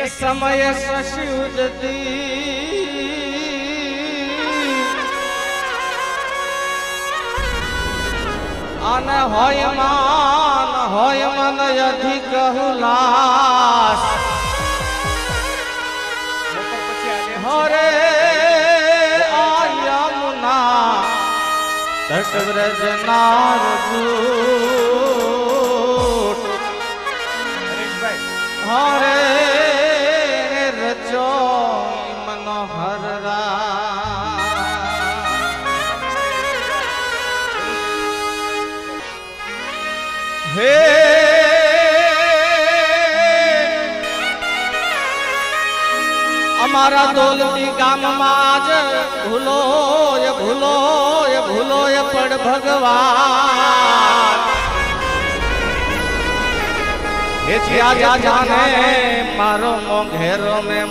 समय शशि उजती अन होय मन अधिक हुलास हरे यमुना तट व्रज नारजूट हरे रचो मनोहर हे अमारा दौलती गाम माज भूलो ये पड़ भगवान हे जिया जाने मारो मोघेरो में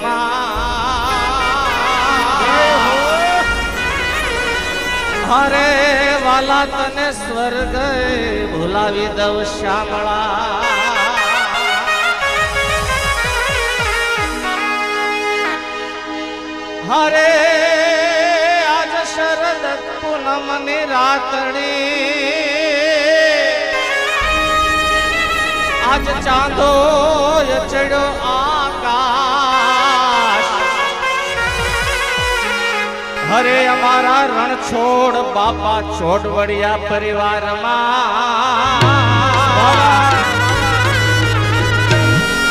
हरे वाला तने स्वर्ग भुलावी दव श्यामला हरे आज शरद पूनम निरातणी आज चांदो चढ़ो आकाश हरे हमारा रण छोड़ बापा छोड़ बढ़िया परिवार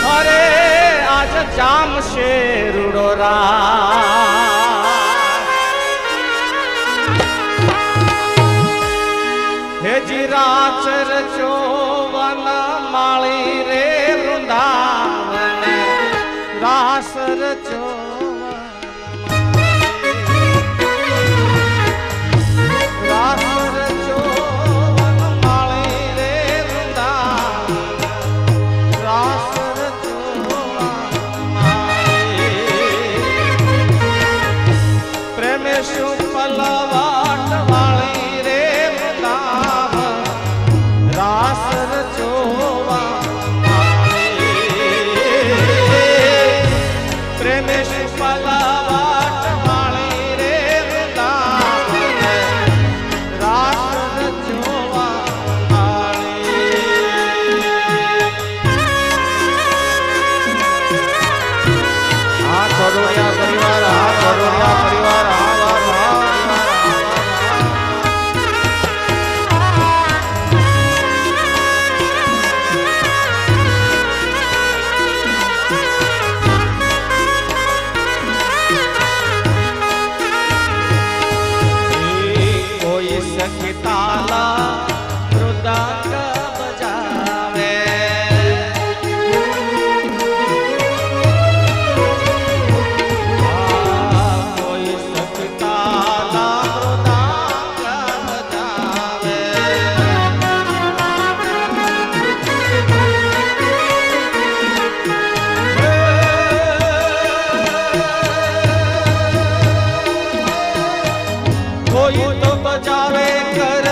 हरे आज जाम से रुडोरा हे जी राचर चोवन माली रे वृंदावन रासर चो कोई तो बजावे कर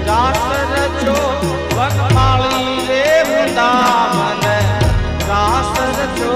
રાસ રચો વનમાળી રે વૃંદાવન રાસ રચો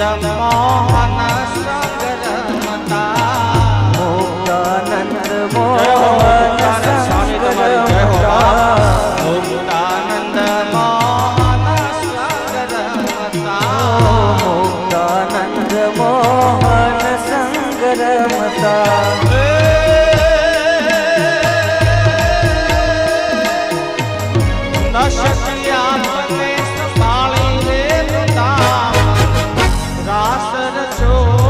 મોહન સંગરમતા મુક્તાનંદ મોહન સંગરમતા મુક્તાનંદ મોહન સંગરમતા મુક્તાનંદ મોહન સંગરમતા ન શક્યા મને સંભાળી રે રાસ રચો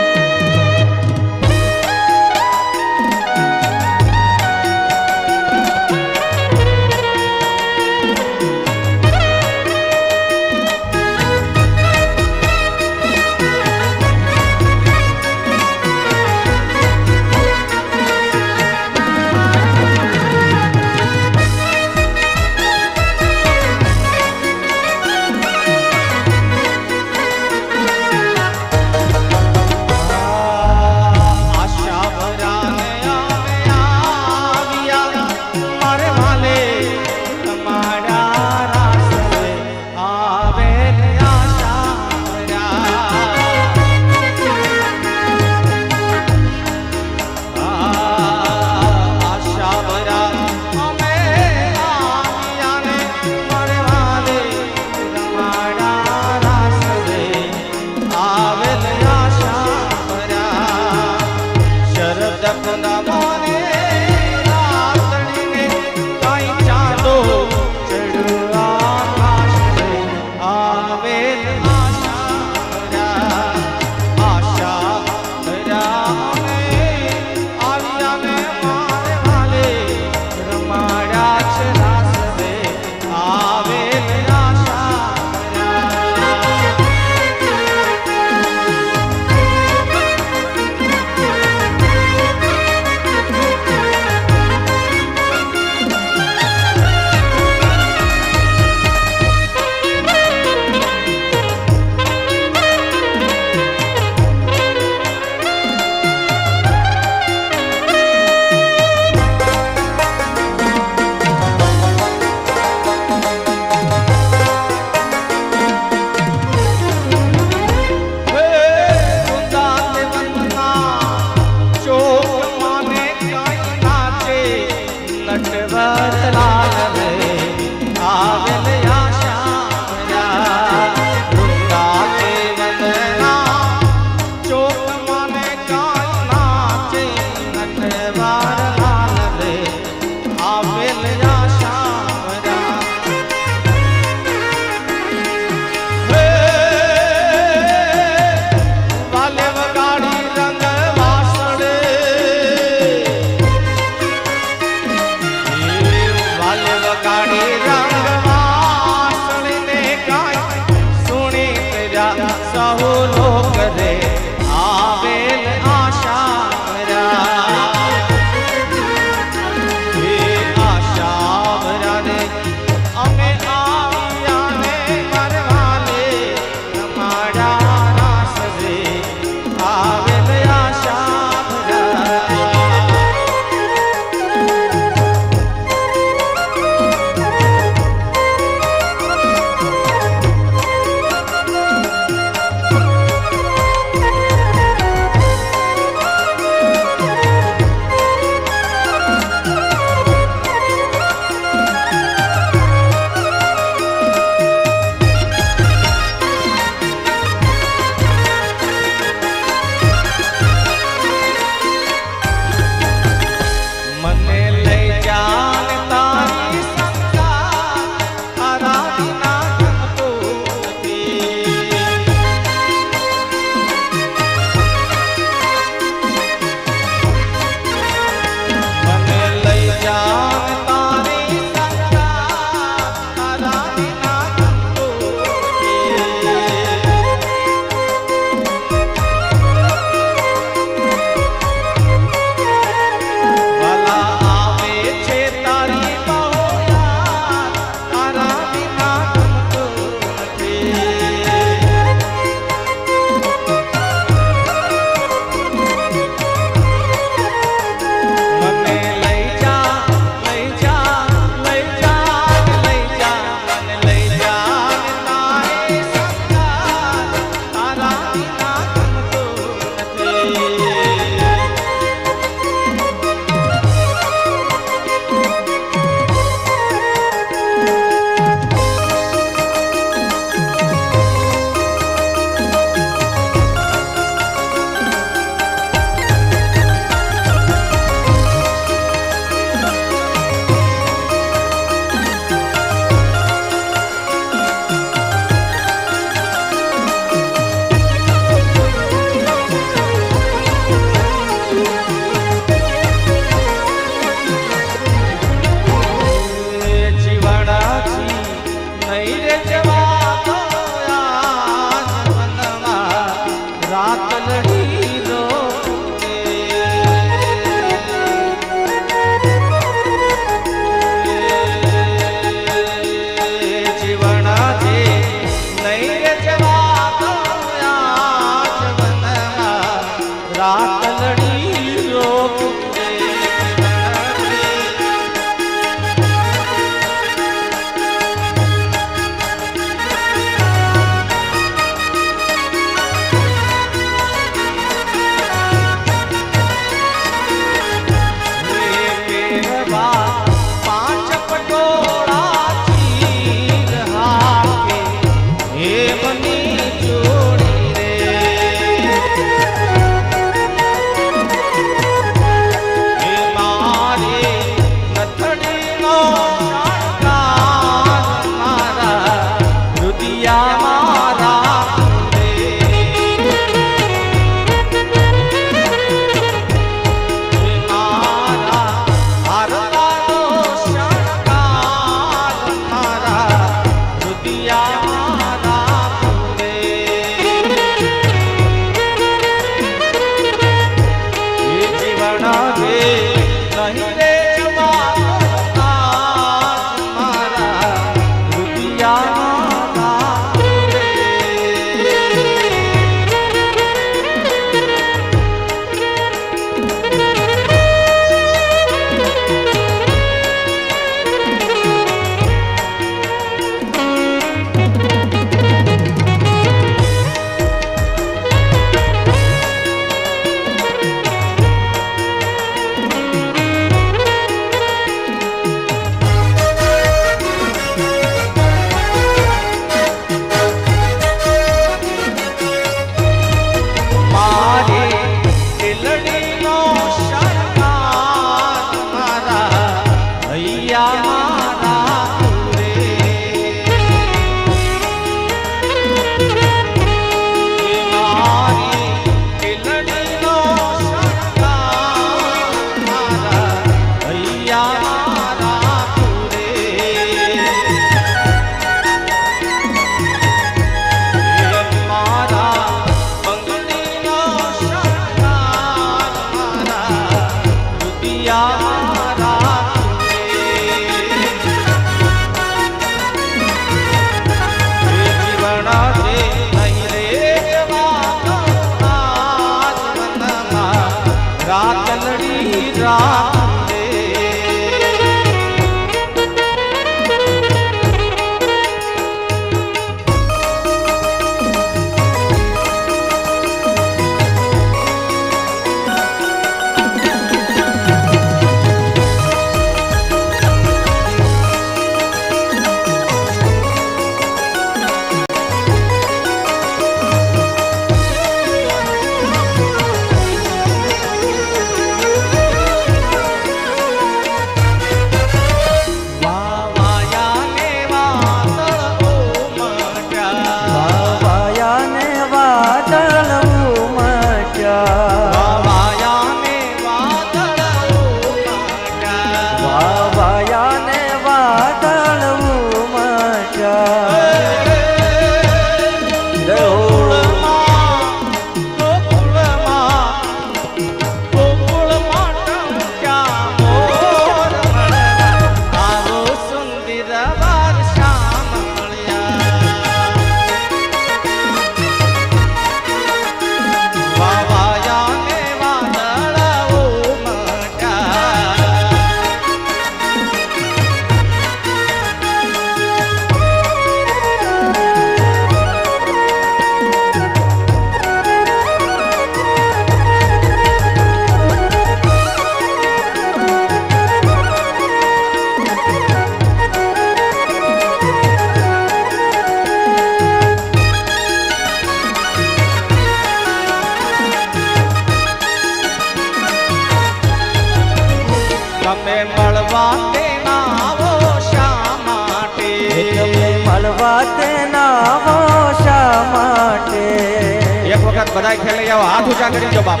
બધા ખેલે જાઓ, હાથ ઊંચા કરી દો બાપ.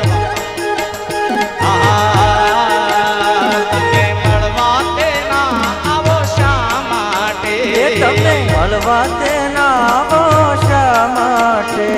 તમે મળવા તેના આવો શા માટે? તમે મળવા તેના આવો શા માટે?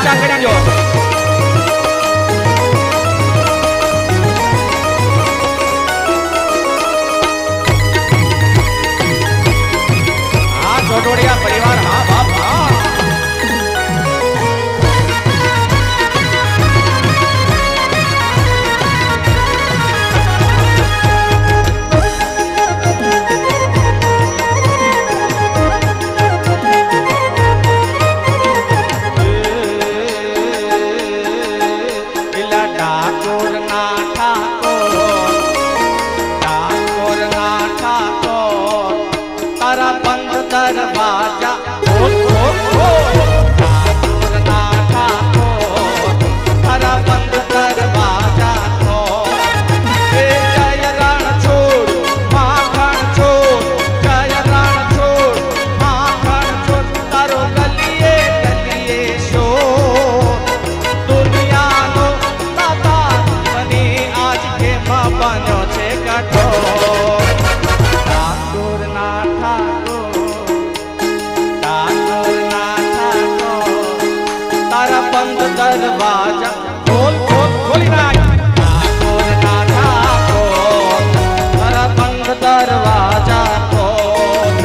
મોટા કરી દો. હા ચોટવડિયા પરિવાર, હા બાપ હા. दरवाजा खोल खोल खोल, ठाकुर ना ठाकुर तारा बंद दरवाजा खोल. ए जय रण छोड़ माखण छोड़, जय रण छोड़ माखण छोड़, तारो गलिए गलिए शोर. दुनिया नो दाता बनी आज के मां बन्यो छे कठोर. ठाकुर ना ठाकुर तारा बंद दरवाजा खोल खोल खोली नाय. ठाकुर ना ठाकुर तारा बंद दरवाजा खोल.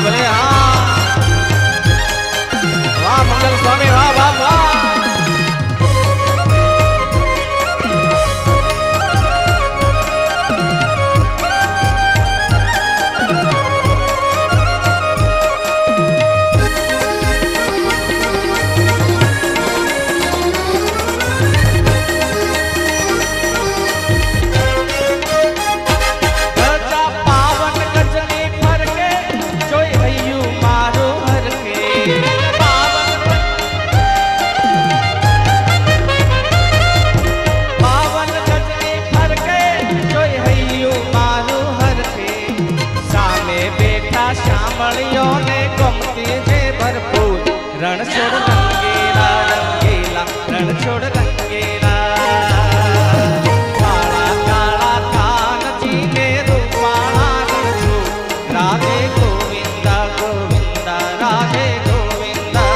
ભલે હા વાહ મંગલ સ્વામી વાહ વાહ વાહ रणछोड़ रंगीला रंगीला रणछोड़ रंगीला काला काला कान जीने रूपाला रणछोड़ राधे गोविंदा गोविंदा राधे गोविंदा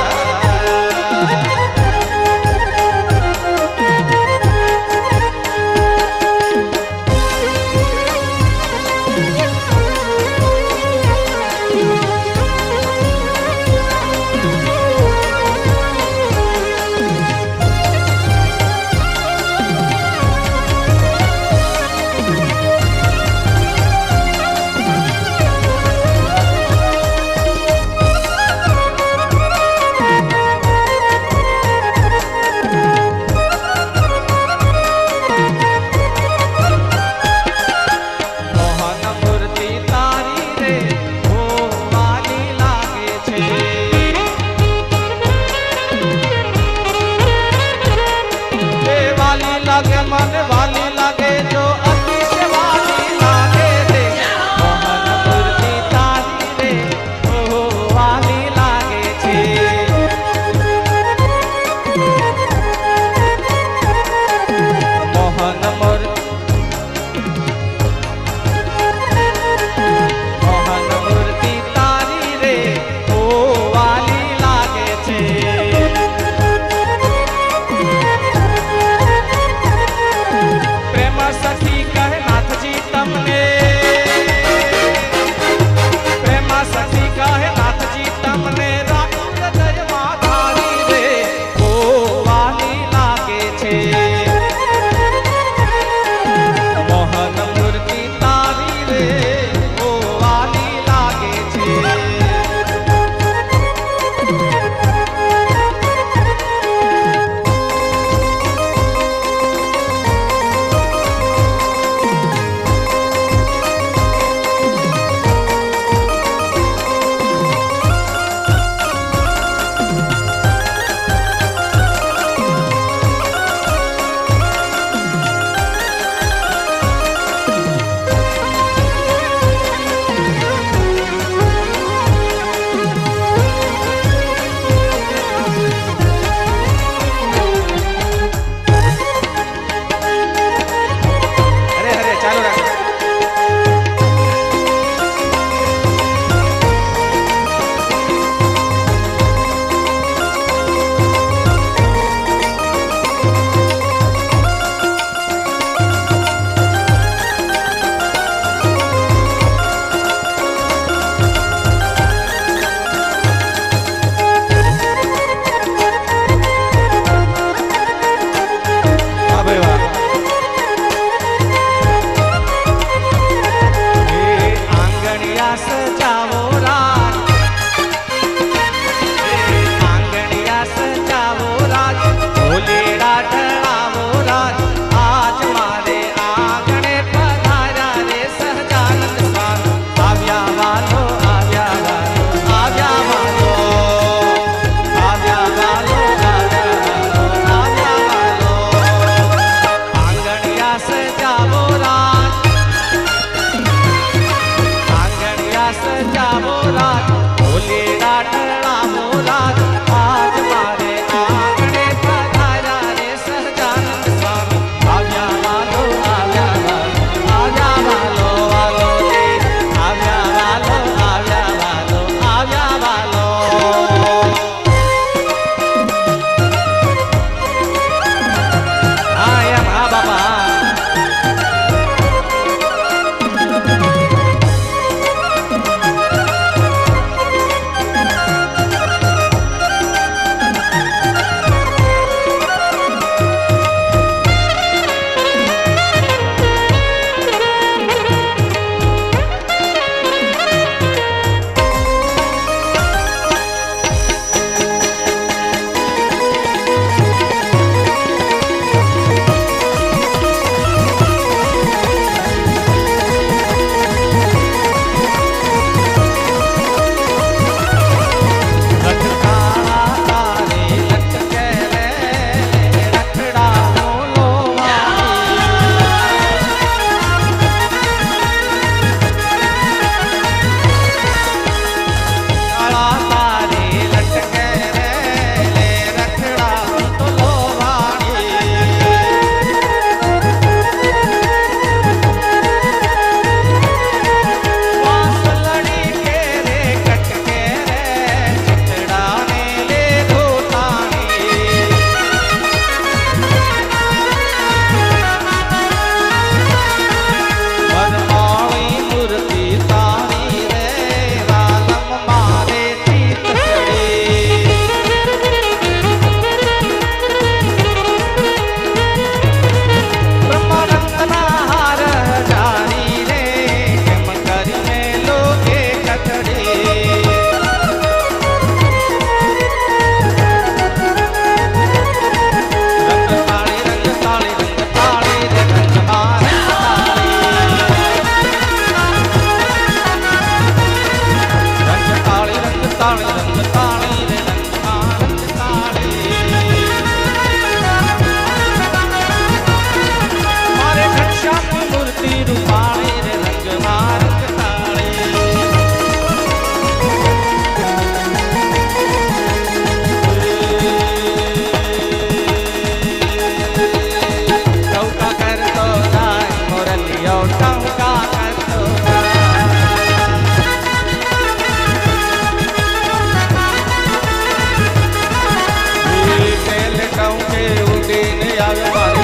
આંગણિયા સજાવો રાજ આંગણિયા સજાવો રાજ ઢોલેડા ઢળાવો રાજ આજ મારે આંગણે પધાર્યા રે સહજાનંદ સ્વામી આવ્યા વાલો આવ્યા વાલો આવ્યા વાલો આવ્યા વાલો આવ્યા વાલો આંગણિયા સજાવો રાજ આંગણિયા સજાવો રાજ ઢોલેડા ઢળાવો રાજ આજ મારે આંગણે પધાર્યા રે સહજાનંદ સ્વામી આવ્યા વાલો આવ્યા વાલો વાલો રે આવ્યા વાલો આવ્યા વાલો હા એમ હા બાબા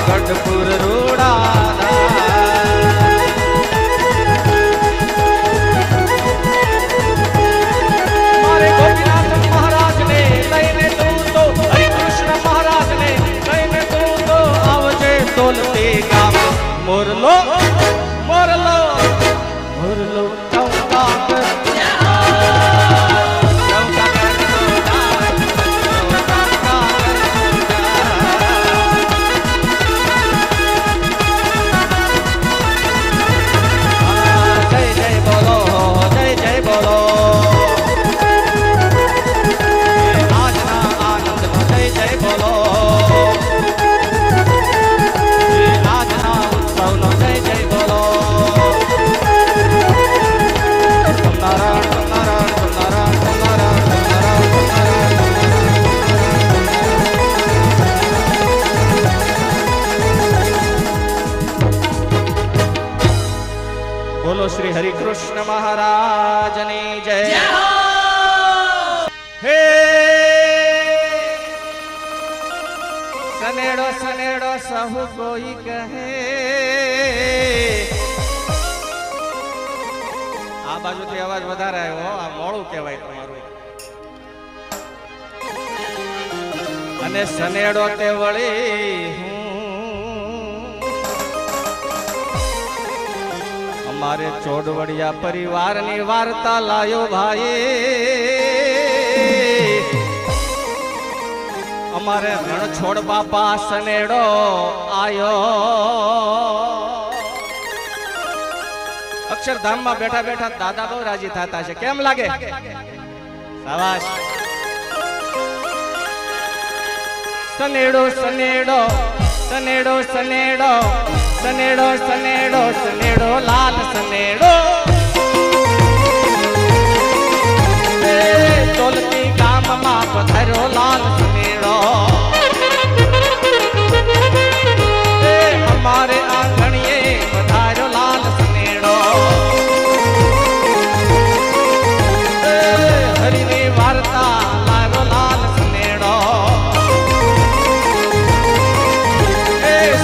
ગઢપુર મારે ગોપીનાથ મહારાજને લઈને તું તો હરિકૃષ્ણ મહારાજને લઈને તું તો આવજે દોલતે ગામ મોરલો મોરલો મોરલો ચૌકા કર બોલો શ્રી હરિકૃષ્ણ મહારાજની જય હે સનેડો સનેડો સહુ કોઈ કહે આ બાજુથી અવાજ વધારે આવ્યો આ મોડું કહેવાય તમારું અને સનેડો તે વળી અમારે ચોડવડિયા પરિવારની વાર્તા લાયો ભાઈ અમારે રણછોડ બાપા સનેડો આયો અક્ષરધામમાં બેઠા બેઠા દાદા બહુ રાજી થતા છે કેમ લાગે શાબાશ સનેડો સનેડો સનેડો સનેડો સનેડો સનેડો સનેડો લાલ સનેડો તોલતી ગામમાં પધાર્યો લાલ સનેડો અમારે આંગણીએ પધાર્યો લાલ સનેડો હરિની વાર્તા લાવ્યો લાલ સનેડો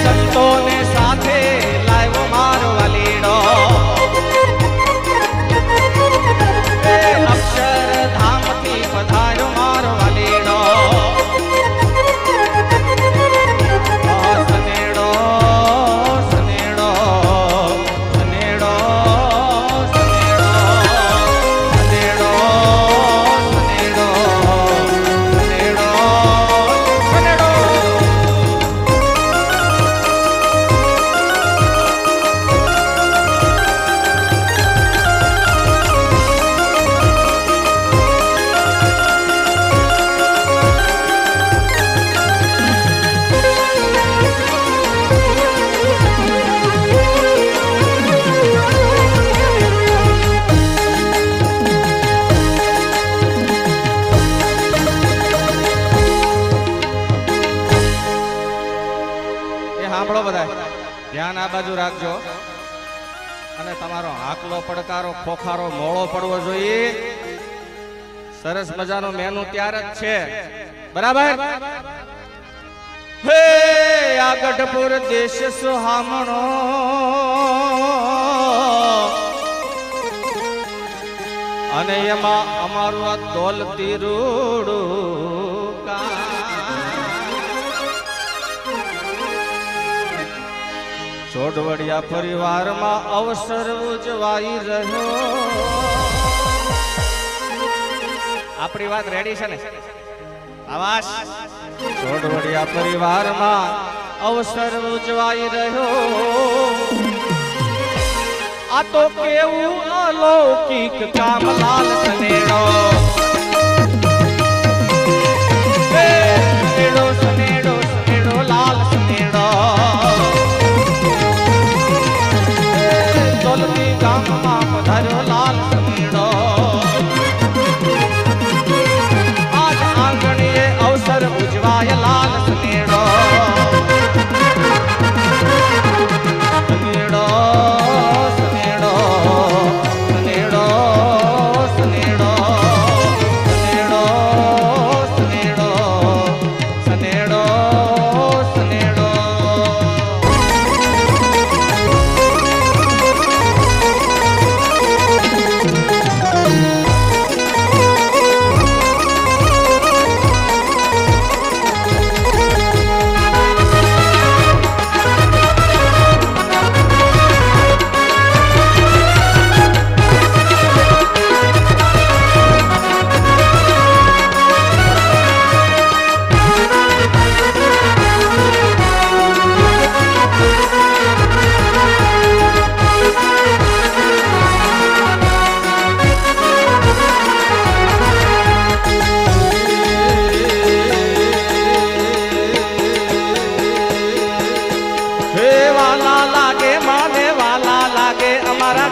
સંતોને સાથે લાવ્યો મારો વાલીડો અક્ષરધામથી પધાર્યો મારો વાલીડો સનેડો સનેડો સનેડો સનેડો સનેડો સનેડો સનેડો સનેડો સાંભળો બધા ધ્યાન આ બાજુ રાખજો અને તમારો હાકલો પડકારો ખોખારો મોળો પડવો જોઈએ સરસ મજાનો મેનુ તૈયાર જ છે બરાબર હે આ ગઢપુર દેશ સુહામણો અને એમાં અમારું આ દોલતી રૂડું કા ચોડવડિયા પરિવારમાં અવસર ઉજવાઈ રહ્યો આપણી વાત રેડી છે ને આવાસ ચોડવડિયા પરિવારમાં અવસર ઉજવાઈ રહ્યો આ તો કેવું અલૌકિક કામ લાલ સનેડો સનેડો સનેડો સનેડો લાલ સનેડો તોલતી ગામમાં પધાર્યો લાલ સનેડો આજ આંગણીએ અવસર ઉજવાય લાલ સનેડો સનેડો સનેડો સનેડો સનેડો સનેડો સનેડો સનેડો સનેડો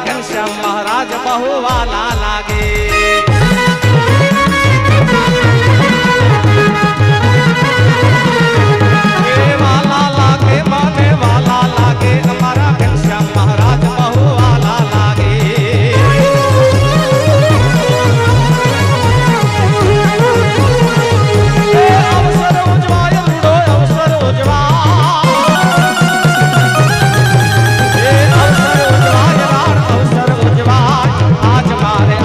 घनश्याम महाराज बहु वाला लागे वाला लागे माने वाला लागे हमारा घनश्याम महाराज बहु वाला लागे अवसर उजवाय अवसर उजवा अवसर उजवाय आज मारे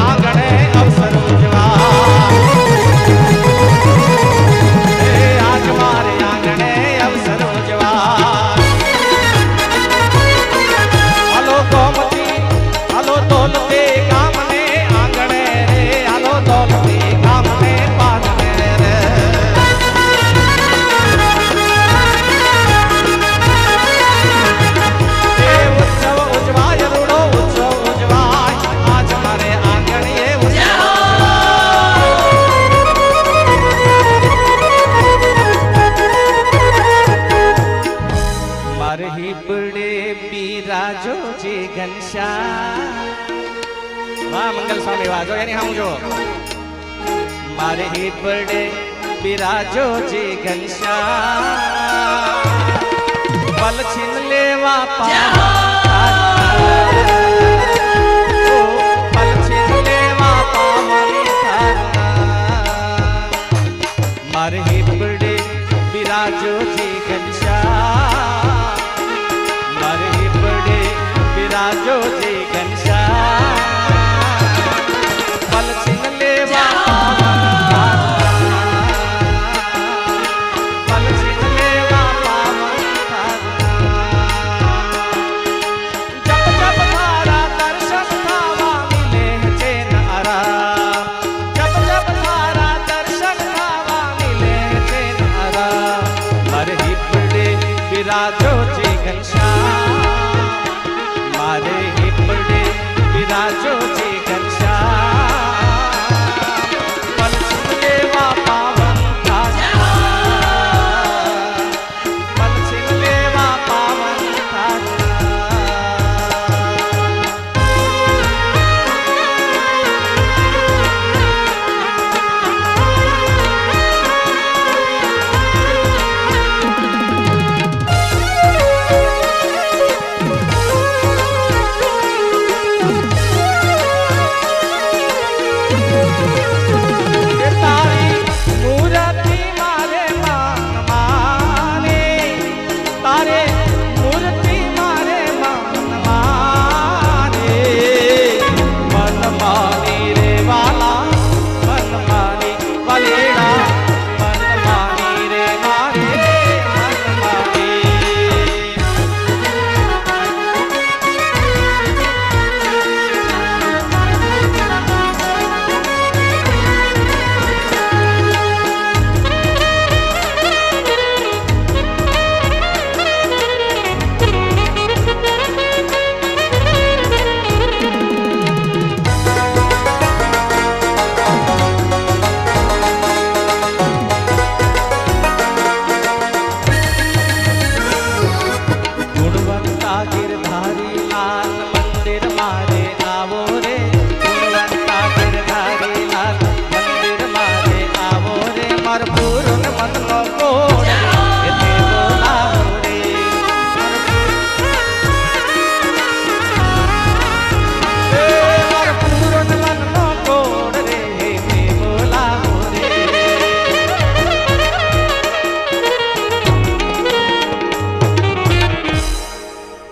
જો એની સામું જો મારે હિબડે બિરાજો જી ઘનશ્યામ પલ છીન લેવા પા